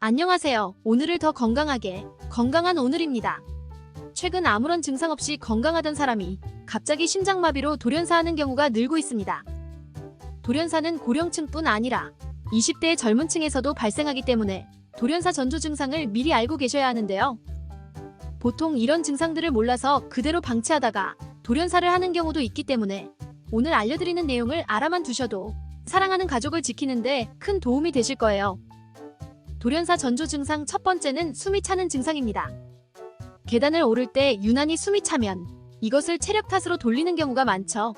안녕하세요. 오늘을 더 건강하게, 건강한 오늘입니다. 최근 아무런 증상 없이 건강하던 사람이 갑자기 심장마비로 돌연사하는 경우가 늘고 있습니다. 돌연사는 고령층뿐 아니라 20대의 젊은 층에서도 발생하기 때문에 돌연사 전조 증상을 미리 알고 계셔야 하는데요. 보통 이런 증상들을 몰라서 그대로 방치하다가 돌연사를 하는 경우도 있기 때문에 오늘 알려드리는 내용을 알아만 두셔도 사랑하는 가족을 지키는데 큰 도움이 되실 거예요. 돌연사 전조 증상 첫 번째는 숨이 차는 증상입니다. 계단을 오를 때 유난히 숨이 차면 이것을 체력 탓으로 돌리는 경우가 많죠.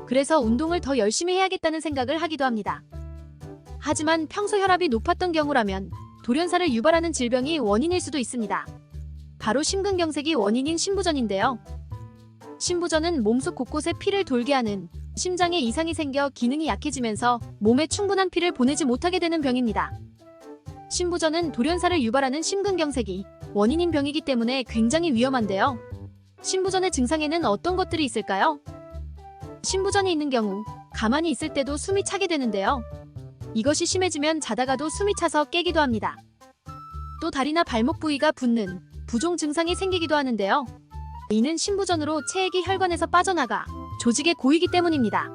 그래서 운동을 더 열심히 해야겠다는 생각을 하기도 합니다. 하지만 평소 혈압이 높았던 경우라면 돌연사를 유발하는 질병이 원인일 수도 있습니다. 바로 심근경색이 원인인 심부전인데요. 심부전은 몸속 곳곳에 피를 돌게 하는 심장에 이상이 생겨 기능이 약해지면서 몸에 충분한 피를 보내지 못하게 되는 병입니다. 심부전은 돌연사를 유발하는 심근경색이 원인인 병이기 때문에 굉장히 위험한데요. 심부전의 증상에는 어떤 것들이 있을까요? 심부전이 있는 경우 가만히 있을 때도 숨이 차게 되는데요. 이것이 심해지면 자다가도 숨이 차서 깨기도 합니다. 또 다리나 발목 부위가 붓는 부종 증상이 생기기도 하는데요. 이는 심부전으로 체액이 혈관에서 빠져나가 조직에 고이기 때문입니다.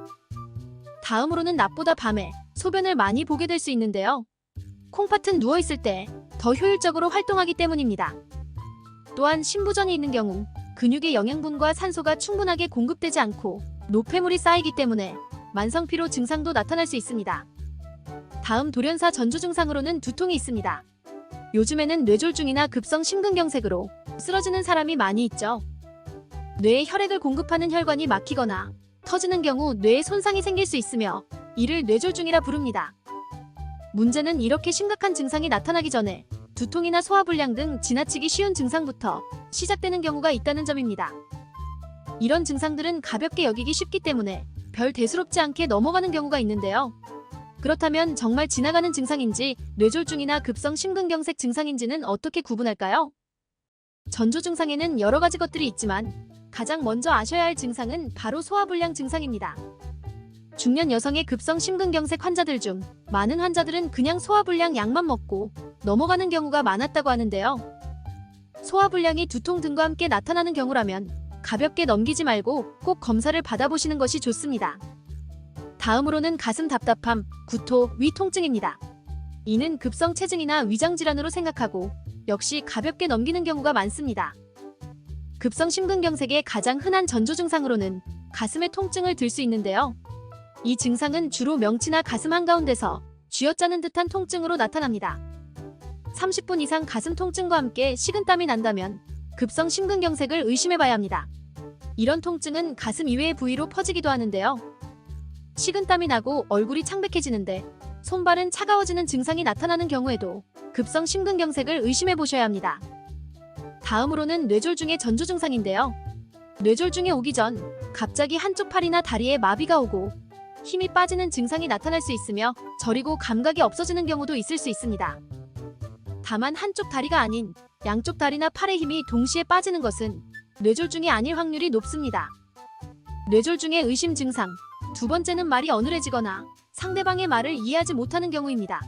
다음으로는 낮보다 밤에 소변을 많이 보게 될 수 있는데요. 콩팥은 누워있을 때 더 효율적으로 활동하기 때문입니다. 또한 심부전이 있는 경우 근육의 영양분과 산소가 충분하게 공급되지 않고 노폐물이 쌓이기 때문에 만성피로 증상도 나타날 수 있습니다. 다음 돌연사 전조 증상으로는 두통이 있습니다. 요즘에는 뇌졸중이나 급성 심근경색으로 쓰러지는 사람이 많이 있죠. 뇌에 혈액을 공급하는 혈관이 막히거나 터지는 경우 뇌에 손상이 생길 수 있으며 이를 뇌졸중이라 부릅니다. 문제는 이렇게 심각한 증상이 나타나기 전에 두통이나 소화불량 등 지나치기 쉬운 증상부터 시작되는 경우가 있다는 점입니다. 이런 증상들은 가볍게 여기기 쉽기 때문에 별 대수롭지 않게 넘어가는 경우가 있는데요. 그렇다면 정말 지나가는 증상인지 뇌졸중이나 급성 심근경색 증상인지는 어떻게 구분할까요? 전조 증상에는 여러 가지 것들이 있지만 가장 먼저 아셔야 할 증상은 바로 소화불량 증상입니다. 중년 여성의 급성 심근경색 환자들 중 많은 환자들은 그냥 소화불량 약만 먹고 넘어가는 경우가 많았다고 하는데요. 소화불량이 두통 등과 함께 나타나는 경우라면 가볍게 넘기지 말고 꼭 검사를 받아보시는 것이 좋습니다. 다음으로는 가슴 답답함, 구토, 위 통증입니다. 이는 급성 체증이나 위장질환으로 생각하고 역시 가볍게 넘기는 경우가 많습니다. 급성 심근경색의 가장 흔한 전조 증상으로는 가슴의 통증을 들 수 있는데요. 이 증상은 주로 명치나 가슴 한가운데서 쥐어짜는 듯한 통증으로 나타납니다. 30분 이상 가슴 통증과 함께 식은땀이 난다면 급성 심근경색을 의심해봐야 합니다. 이런 통증은 가슴 이외의 부위로 퍼지기도 하는데요. 식은땀이 나고 얼굴이 창백해지는데 손발은 차가워지는 증상이 나타나는 경우에도 급성 심근경색을 의심해보셔야 합니다. 다음으로는 뇌졸중의 전조 증상인데요. 뇌졸중에 오기 전 갑자기 한쪽 팔이나 다리에 마비가 오고 힘이 빠지는 증상이 나타날 수 있으며 저리고 감각이 없어지는 경우도 있을 수 있습니다. 다만 한쪽 다리가 아닌 양쪽 다리나 팔의 힘이 동시에 빠지는 것은 뇌졸중이 아닐 확률이 높습니다. 뇌졸중의 의심 증상 두 번째는 말이 어눌해지거나 상대방의 말을 이해하지 못하는 경우입니다.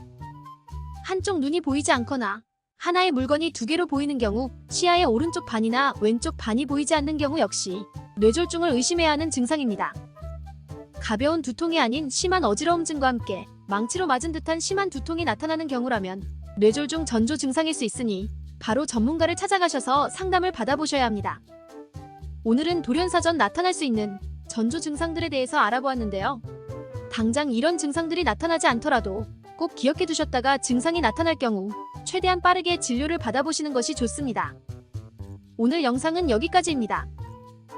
한쪽 눈이 보이지 않거나 하나의 물건이 두 개로 보이는 경우, 시야의 오른쪽 반이나 왼쪽 반이 보이지 않는 경우 역시 뇌졸중을 의심해야 하는 증상입니다. 가벼운 두통이 아닌 심한 어지러움증과 함께 망치로 맞은 듯한 심한 두통이 나타나는 경우라면 뇌졸중 전조 증상일 수 있으니 바로 전문가를 찾아가셔서 상담을 받아보셔야 합니다. 오늘은 돌연사 전 나타날 수 있는 전조 증상들에 대해서 알아보았는데요. 당장 이런 증상들이 나타나지 않더라도 꼭 기억해 두셨다가 증상이 나타날 경우 최대한 빠르게 진료를 받아보시는 것이 좋습니다. 오늘 영상은 여기까지입니다.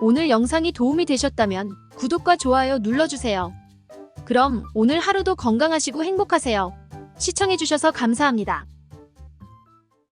오늘 영상이 도움이 되셨다면 구독과 좋아요 눌러주세요. 그럼 오늘 하루도 건강하시고 행복하세요. 시청해주셔서 감사합니다.